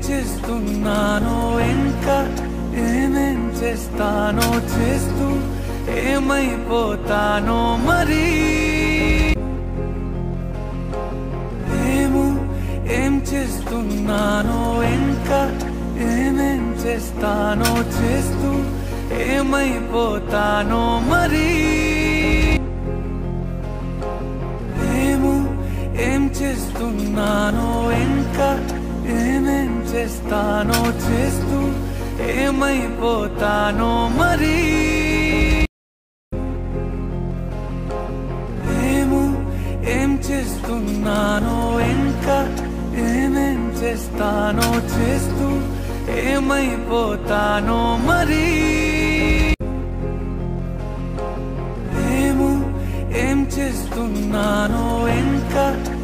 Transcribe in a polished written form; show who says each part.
Speaker 1: చేస్తున్నానో ఇంకా ఏమేం చేస్తానో చేస్తూ ఏమైపోతానో మరి ఏం చేస్తున్నానో ఇంకా ఏమేం చేస్తానో చేస్తూ ఏమైపోతానో మరి ఏం చేస్తున్నానో ఇంకా ఏమేం చేస్తానో చేస్తూ ఏమైపోతానో మరి ఏం చేస్తున్నానో ఇంకా ఏమేం చేస్తానో చేస్తూ ఏమైపోతానో మరి ఏం చేస్తున్నానో ఇంకా